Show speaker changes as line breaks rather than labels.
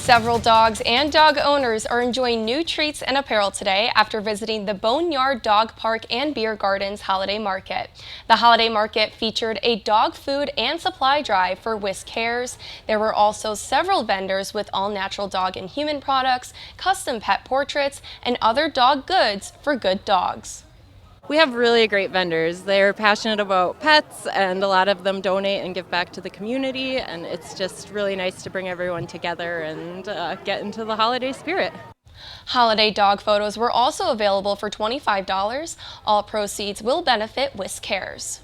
Several dogs and dog owners are enjoying new treats and apparel today after visiting the Boneyard Dog Park and Bier Garden's holiday market. The holiday market featured a dog food and supply drive for Whisk Cares. There were also several vendors with all-natural dog and human products, custom pet portraits, and other dog goods for good dogs.
We have really great vendors. They're passionate about pets, and a lot of them donate and give back to the community, and it's just really nice to bring everyone together and get into the holiday spirit.
Holiday dog photos were also available for $25. All proceeds will benefit Whisk Cares.